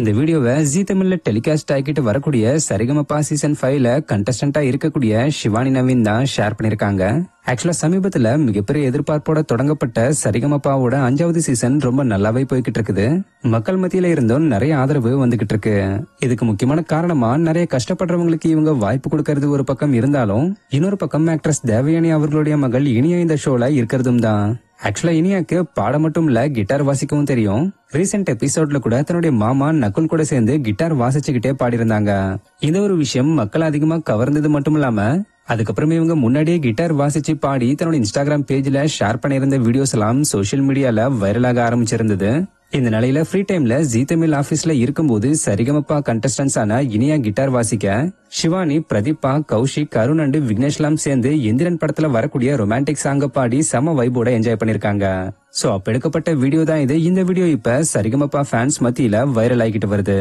இந்த வீடியோவை ஜீ தமிழ்ல டெலிகாஸ்ட் ஆகிட்டு வரக்கூடிய சரிகமபா சீசன் 5ல கண்டஸ்டன்டா இருக்கக்கூடிய சிவானி நவீன் தான் ஷேர் பண்ணிருக்காங்க. ஆக்சுவலா சமீபத்துல மிகப்பெரிய எதிர்பார்ப்போட தொடங்கப்பட்ட சரிகமபாவோட 5வது சீசன் ரொம்ப நல்லாவே போய்கிட்டு இருக்குது. மக்கள் மத்தியில இருந்தும் நிறைய ஆதரவு வந்துகிட்டு இருக்கு. இதுக்கு முக்கியமான காரணமா நிறைய கஷ்டப்படுறவங்களுக்கு இவங்க வாய்ப்பு கொடுக்கறது ஒரு பக்கம் இருந்தாலும், இன்னொரு பக்கம் ஆக்ட்ரஸ் தேவயானி அவர்களுடைய மகள் இனியா இந்த ஷோல இருக்கிறதும் தான். ஆக்சுவலா இனியாக்கு பாட மட்டும் இல்ல, கிட்டார் வாசிக்கவும் தெரியும். ரீசெண்ட் எபிசோட்ல கூட தன்னுடைய மாமா நகுல் கூட சேர்ந்து கிட்டார் வாசிச்சுக்கிட்டே பாடியிருந்தாங்க. இந்த ஒரு விஷயம் மக்கள் அதிகமா கவர்ந்தது மட்டும் இல்லாம, அதுக்கப்புறம் இவங்க முன்னாடியே கிட்டார் வாசிச்சு பாடி தன்னோட இன்ஸ்டாகிராம் பேஜ்ல ஷேர் பண்ணியிருந்த வீடியோஸ் எல்லாம் சோசியல் மீடியால வைரலாக ஆரம்பிச்சிருந்தது. இந்த நிலையில ஃப்ரீ டைம்ல ஜீ தமிழ் ஆபீஸ்ல இருக்கும்போது சரிகமபா கண்டஸ்டன்ஸான இனியா கிட்டார் வாசிக்க, சிவானி, பிரதீபா, கௌஷிக், அருண் அண்ட் விக்னேஷ்லாம் சேர்ந்து எந்திரன் படத்துல வரக்கூடிய ரொமான்டிக் சாங்க பாடி சம வைபோட என்ஜாய் பண்ணிருக்காங்க. சோ அப்ப எடுக்கப்பட்ட வீடியோ தான் இது. இந்த வீடியோ இப்ப சரிகமபா ஃபேன்ஸ் மத்தியில வைரல் ஆகிட்டு வருது.